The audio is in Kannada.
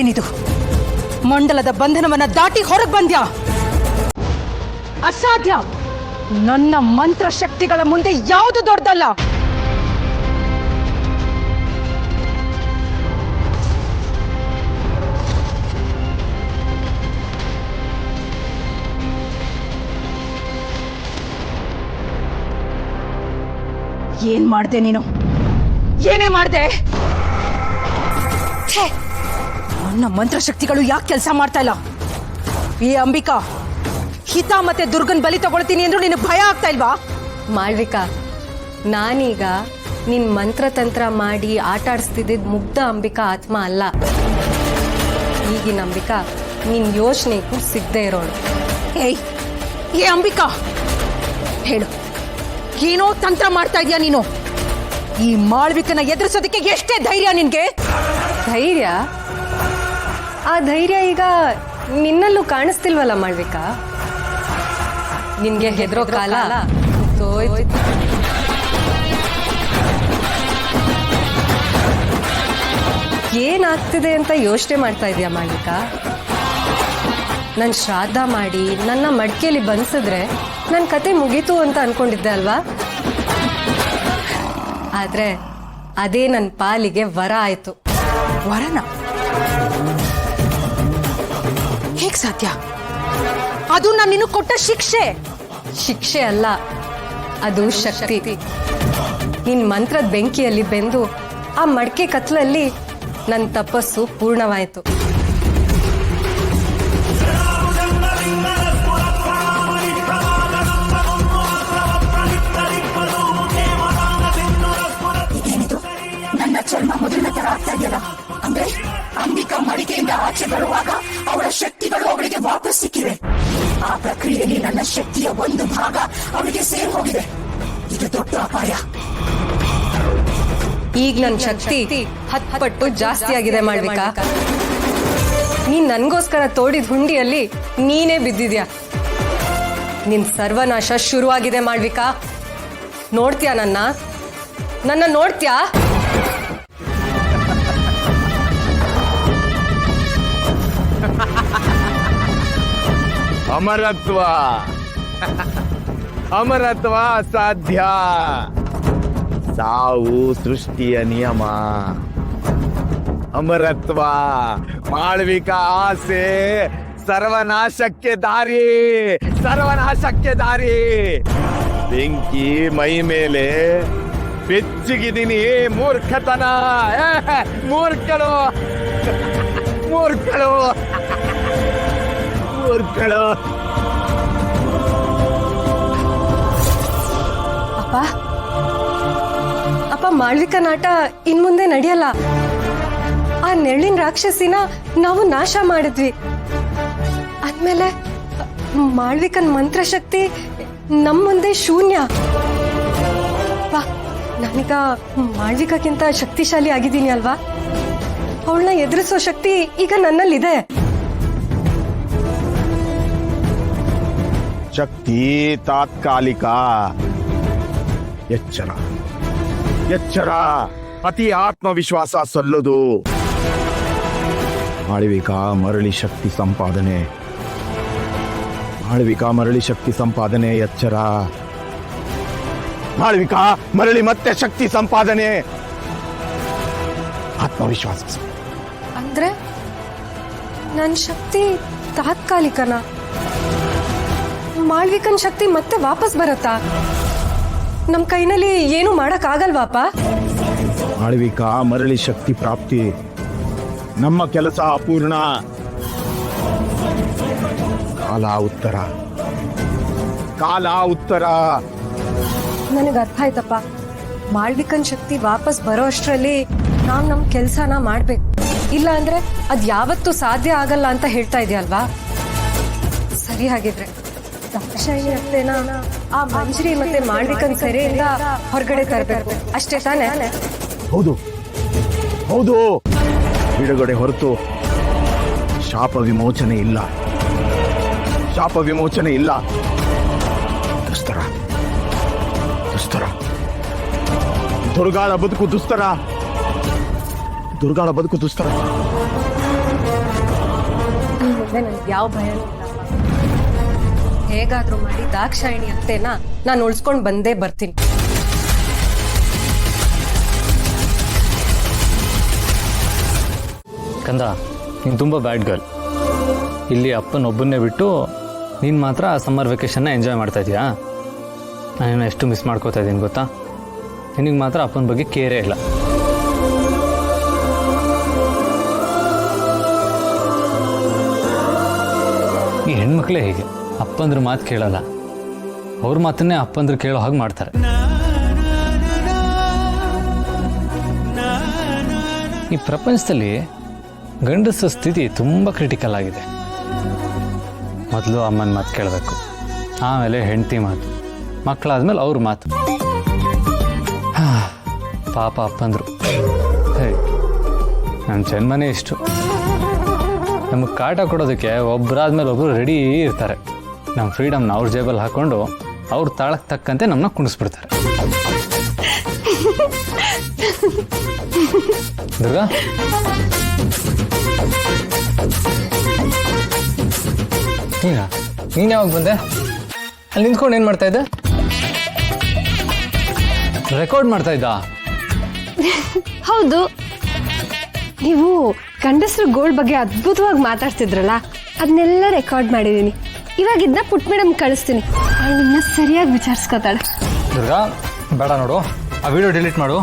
ಏನಿದು? ಮಂಡಲದ ಬಂಧನವನ್ನ ದಾಟಿ ಹೊರಗೆ ಬಂದ್ಯಾ? ಅಸಾಧ್ಯ. ನನ್ನ ಮಂತ್ರ ಶಕ್ತಿಗಳ ಮುಂದೆ ಯಾವುದು ದೊಡ್ಡದಲ್ಲ. ಏನ್ ಮಾಡ್ದೆ ನೀನು? ಏನೇ ಮಾಡ್ದೆ? ನನ್ನ ಮಂತ್ರಶಕ್ತಿಗಳು ಯಾಕೆ ಕೆಲಸ ಮಾಡ್ತಾ ಇಲ್ಲ? ಈ ಅಂಬಿಕಾ, ಹಿತ ಮತ್ತೆ ದುರ್ಗನ್ ಬಲಿ ತಗೊಳ್ತೀನಿ ಅಂದ್ರೂ ನಿನಗೆ ಭಯ ಆಗ್ತಾ ಇಲ್ವಾ? ಮಾಳ್ವಿಕಾ, ನಾನೀಗ ನಿನ್ ಮಂತ್ರತಂತ್ರ ಮಾಡಿ ಆಟ ಆಡಿಸ್ತಿದ್ದ ಮುಗ್ಧ ಅಂಬಿಕಾ ಆತ್ಮ ಅಲ್ಲ. ಈಗಿನ ಅಂಬಿಕಾ ನಿನ್ ಯೋಚನೆಗೂ ಸಿಗದೆ ಇರೋಳು. ಏ ಅಂಬಿಕಾ, ಹೇಳು, ಏನೋ ತಂತ್ರ ಮಾಡ್ತಾ ಇದೀಯ ನೀನು? ಈ ಮಾಳ್ವಿಕನ ಎದುರಿಸೋದಕ್ಕೆ ಎಷ್ಟೇ ಧೈರ್ಯ ನಿನ್ಗೆ? ಧೈರ್ಯ? ಆ ಧೈರ್ಯ ಈಗ ನಿನ್ನಲ್ಲೂ ಕಾಣಿಸ್ತಿಲ್ವಲ್ಲ ಮಾಳ್ವಿಕಾ. ನಿನ್ಗೆ ಹೆದರೋ ಕಾಲ ಹೋಯ್ತು. ಏನಾಗ್ತಿದೆ ಅಂತ ಯೋಚನೆ ಮಾಡ್ತಾ ಇದೀಯ ಮಾಳ್ವಿಕಾ? ನನ್ ಶ್ರಾದ್ದ ಮಾಡಿ ನನ್ನ ಮಡಿಕೆಯಲ್ಲಿ ಬಂಧಿಸಿದ್ರೆ ನನ್ನ ಕತೆ ಮುಗೀತು ಅಂತ ಅನ್ಕೊಂಡಿದ್ದೆ ಅಲ್ವಾ? ಆದ್ರೆ ಅದೇ ನನ್ನ ಪಾಲಿಗೆ ವರ ಆಯ್ತು. ವರನ? ಹೇಗ್ ಸಾಧ್ಯ? ಅದು ನಾನು ನಿನ್ನ ಕೊಟ್ಟ ಶಿಕ್ಷೆ. ಶಿಕ್ಷೆ ಅಲ್ಲ, ಅದು ಶಕ್ತಿ. ನಿನ್ ಮಂತ್ರದ ಬೆಂಕಿಯಲ್ಲಿ ಬೆಂದು ಆ ಮಡಕೆ ಕತ್ಲಲ್ಲಿ ನನ್ನ ತಪಸ್ಸು ಪೂರ್ಣವಾಯಿತು. ನನ್ನ ಚರ್ಮ ಮೊದಲಿನ ತರ ಆಗ್ತಾ ಇದೆಯಲ್ಲ. ಅಂದ್ರೆ ಅಂಬಿಕಾ ಮಡಿಕೆಯಿಂದ ಆಚೆ ಬರುವಾಗ ಅವಳ ಶಕ್ತಿಗಳು ಅವಳಿಗೆ ವಾಪಸ್ ಸಿಕ್ಕಿವೆ. ಆ ಪ್ರಕ್ರಿಯೆಯಲ್ಲಿ ನನ್ನ ಶಕ್ತಿಯ ಒಂದು ಭಾಗ ಅವಳಿಗೆ ಸೇರಿ ಹೋಗಿದೆ. ಇದು ದೊಡ್ಡ ಅಪಾಯ. ಈಗ ನನ್ನ ಶಕ್ತಿ 10 ಪಟ್ಟು ಜಾಸ್ತಿ ಆಗಿದೆ ಮಾಳ್ವಿಕಾ. ನೀನ್ ನನ್ಗೋಸ್ಕರ ತೋಡಿದ ಹುಂಡಿಯಲ್ಲಿ ನೀನೇ ಬಿದ್ದಿದ್ಯಾ. ನಿನ್ ಸರ್ವನಾಶ ಶುರುವಾಗಿದೆ ಮಾಳ್ವಿಕಾ. ನೋಡ್ತೀಯಾ ನನ್ನ ನೋಡ್ತೀಯಾ? ಅಮರತ್ವ ಅಮರತ್ವ ಸಾಧ್ಯ. ಸಾವು ಸೃಷ್ಟಿಯ ನಿಯಮ. ಅಮರತ್ವ ಮಾಳ್ವಿಕಾ ಆಸೆ ಸರ್ವನಾಶಕ್ಕೆ ದಾರಿ. ಸರ್ವನಾಶಕ್ಕೆ ದಾರಿ. ಬೆಂಕಿ ಮೈ ಮೇಲೆ ಬೆಚ್ಚಗಿದ್ದೀನಿ. ಮೂರ್ಖತನ. ಮೂರ್ಖಳು ಮೂರ್ಖಳು ಮೂರ್ಖಳು. ಅಪ್ಪ, ಮಾಳ್ವಿಕಾ ನಾಟ ಇನ್ ಮುಂದೆ ನಡೆಯಲ್ಲ. ಆ ನೆರಳಿನ ರಾಕ್ಷಸಿನ ನಾವು ನಾಶ ಮಾಡಿದ್ವಿ. ಆದ್ಮೇಲೆ ಮಾಳ್ವಿಕನ್ ಮಂತ್ರಶಕ್ತಿ ನಮ್ ಮುಂದೆ ಶೂನ್ಯ. ನಾನೀಗ ಮಾಳ್ವಿಕಕ್ಕಿಂತ ಶಕ್ತಿಶಾಲಿ ಆಗಿದ್ದೀನಿ ಅಲ್ವಾ? ಅವಳನ್ನ ಎದುರಿಸೋ ಶಕ್ತಿ ಈಗ ನನ್ನಲ್ಲಿದೆ. ಶಕ್ತಿ ತಾತ್ಕಾಲಿಕ. ಎಚ್ಚರ ಎಚ್ಚರ. ಅತಿ ಆತ್ಮವಿಶ್ವಾಸ ಸಲ್ಲದು. ಮಾಳ್ವಿಕಾ ಮರಳಿ ಶಕ್ತಿ ಸಂಪಾದನೆ. ಮಾಳ್ವಿಕಾ ಮರಳಿ ಶಕ್ತಿ ಸಂಪಾದನೆ. ಎಚ್ಚರ. ಮಾಳ್ವಿಕಾ ಮರಳಿ ಮತ್ತೆ ಶಕ್ತಿ ಸಂಪಾದನೆ. ಆತ್ಮವಿಶ್ವಾಸ. ಅಂದ್ರೆ ನನ್ನ ಶಕ್ತಿ ತಾತ್ಕಾಲಿಕನ? ಮಾಳ್ವಿಕನ್ ಶಕ್ತಿ ಮತ್ತೆ ವಾಪಸ್ ಬರುತ್ತಾ? ನಮ್ ಕೈನಲ್ಲಿ ಏನು ಮಾಡಕ್ ಆಗಲ್ವಾಪ? ಮಾಳ್ವಿಕಾ ಮರಳಿ ಶಕ್ತಿ ಪ್ರಾಪ್ತಿ. ನಮ್ಮ ಕೆಲಸ ಅಪೂರ್ಣ. ಕಾಲ ಉತ್ತರ. ಕಾಲ ಉತ್ತರ. ನನಗೆ ಅರ್ಥ ಆಯ್ತಪ್ಪ. ಮಾಳ್ವಿಕನ್ ಶಕ್ತಿ ವಾಪಸ್ ಬರೋ ಅಷ್ಟರಲ್ಲಿ ನಾವ್ ನಮ್ ಕೆಲ್ಸನ ಮಾಡ್ಬೇಕು. ಇಲ್ಲ ಅಂದ್ರೆ ಅದ್ ಯಾವತ್ತೂ ಸಾಧ್ಯ ಆಗಲ್ಲ ಅಂತ ಹೇಳ್ತಾ ಇದೆಯಲ್ವಾ? ಸರಿ, ಹಾಗಿದ್ರೆ ದಾಕ್ಷಾಯಿಣಿ ಅತ್ತೆನ ಆ ಮಂಜರಿ ಮತ್ತೆ ಮಾಳ್ವಿಕನ್ ಸೆರೆಯಿಂದ ಹೊರಗಡೆ ತರಬೇಕು, ಅಷ್ಟೇ ತಾನೇ? ಹೌದು ಹೌದು. ಬಿಡುಗಡೆ ಹೊರತು ಶಾಪ ವಿಮೋಚನೆ ಇಲ್ಲ. ಶಾಪ ವಿಮೋಚನೆ ಇಲ್ಲ. ದುಸ್ತರ ದುಸ್ತರ. ದುರ್ಗಾಳ ಬದುಕು ದುಸ್ತರ. ದುರ್ಗಾಳ ಬದುಕು ದುಸ್ತರ. ಅಂದ್ರೆ ನನ್ಗೆ ಯಾವ ಭಯನೂ ಇಲ್ಲಪ್ಪ. ಹೇಗಾದ್ರೂ ಮಾಡಿ ದಾಕ್ಷಾಯಿಣಿ ಅತ್ತೆನ ನಾನು ಉಳ್ಸ್ಕೊಂಡ್ ಬಂದೇ ಬರ್ತೀನಿ. ಕಂದ, ನೀನು ತುಂಬ ಬ್ಯಾಡ್ ಗರ್ಲ್. ಇಲ್ಲಿ ಅಪ್ಪನೊಬ್ಬನ್ನೇ ಬಿಟ್ಟು ನೀನು ಮಾತ್ರ ಸಮ್ಮರ್ ವೆಕೇಷನ್ನ ಎಂಜಾಯ್ ಮಾಡ್ತಾ ಇದೀಯಾ? ನಾನೇನು ಎಷ್ಟು ಮಿಸ್ ಮಾಡ್ಕೋತಾ ಇದ್ದೀನಿ ಗೊತ್ತಾ? ನಿನಗೆ ಮಾತ್ರ ಅಪ್ಪನ ಬಗ್ಗೆ ಕೇರೇ ಇಲ್ಲ. ಈ ಹೆಣ್ಮಕ್ಳೇ ಹೀಗೆ, ಅಪ್ಪಂದ್ರ ಮಾತು ಕೇಳಲ್ಲ, ಅವ್ರ ಮಾತನ್ನೇ ಅಪ್ಪಂದ್ರ ಕೇಳೋ ಹಾಗೆ ಮಾಡ್ತಾರೆ. ಈ ಪ್ರಪಂಚದಲ್ಲಿ ಗಂಡಸ ಸ್ಥಿತಿ ತುಂಬ ಕ್ರಿಟಿಕಲ್ ಆಗಿದೆ. ಮೊದಲು ಅಮ್ಮನ ಮಾತು ಕೇಳಬೇಕು, ಆಮೇಲೆ ಹೆಂಡತಿ ಮಾತು, ಮಕ್ಕಳಾದ್ಮೇಲೆ ಅವ್ರ ಮಾತು. ಪಾಪ ಅಪ್ಪಂದ್ರು, ಹೇ ನಮ್ಮ ಜನ್ಮನೇ ಇಷ್ಟು. ನಮಗೆ ಕಾಟ ಕೊಡೋದಕ್ಕೆ ಒಬ್ಬರಾದ್ಮೇಲೆ ಒಬ್ಬರು ರೆಡಿ ಇರ್ತಾರೆ. ನಮ್ಮ ಫ್ರೀಡಮ್ನ ಅವ್ರ ಜೇಬಲ್ಲಿ ಹಾಕ್ಕೊಂಡು ಅವ್ರ ತಾಳಕ್ಕೆ ತಕ್ಕಂತೆ ನಮ್ಮನ್ನ ಕುಣಿಸ್ಬಿಡ್ತಾರೆ. ದುರ್ಗಾ, ನೀನು ಯಾವಾಗ ಬಂದೆ? ಅಲ್ಲಿ ನಿಂತ್ಕೊಂಡು ಏನು ಮಾಡ್ತಾ ಇದ್ದೆ? ರೆಕಾರ್ಡ್ ಮಾಡ್ತಾ ಇದ್ದ? ಹೌದು, ನೀವು ಗಂಡಸರು ಗೋಲ್ಡ್ ಬಗ್ಗೆ ಅದ್ಭುತವಾಗಿ ಮಾತಾಡ್ತಿದ್ರಲ್ಲ, ಅದನ್ನೆಲ್ಲ ರೆಕಾರ್ಡ್ ಮಾಡಿದ್ದೀನಿ. ಇವಾಗ ಇದನ್ನ ಪುಟ್ ಮೇಡಮ್ ಕಳಿಸ್ತೀನಿ, ಅವಳನ್ನ ಸರಿಯಾಗಿ ವಿಚಾರಿಸ್ಕೊತಾಳೆ. ದುರ್ಗಾ ಬೇಡ ನೋಡು, ಆ ವಿಡಿಯೋ ಡಿಲೀಟ್ ಮಾಡು.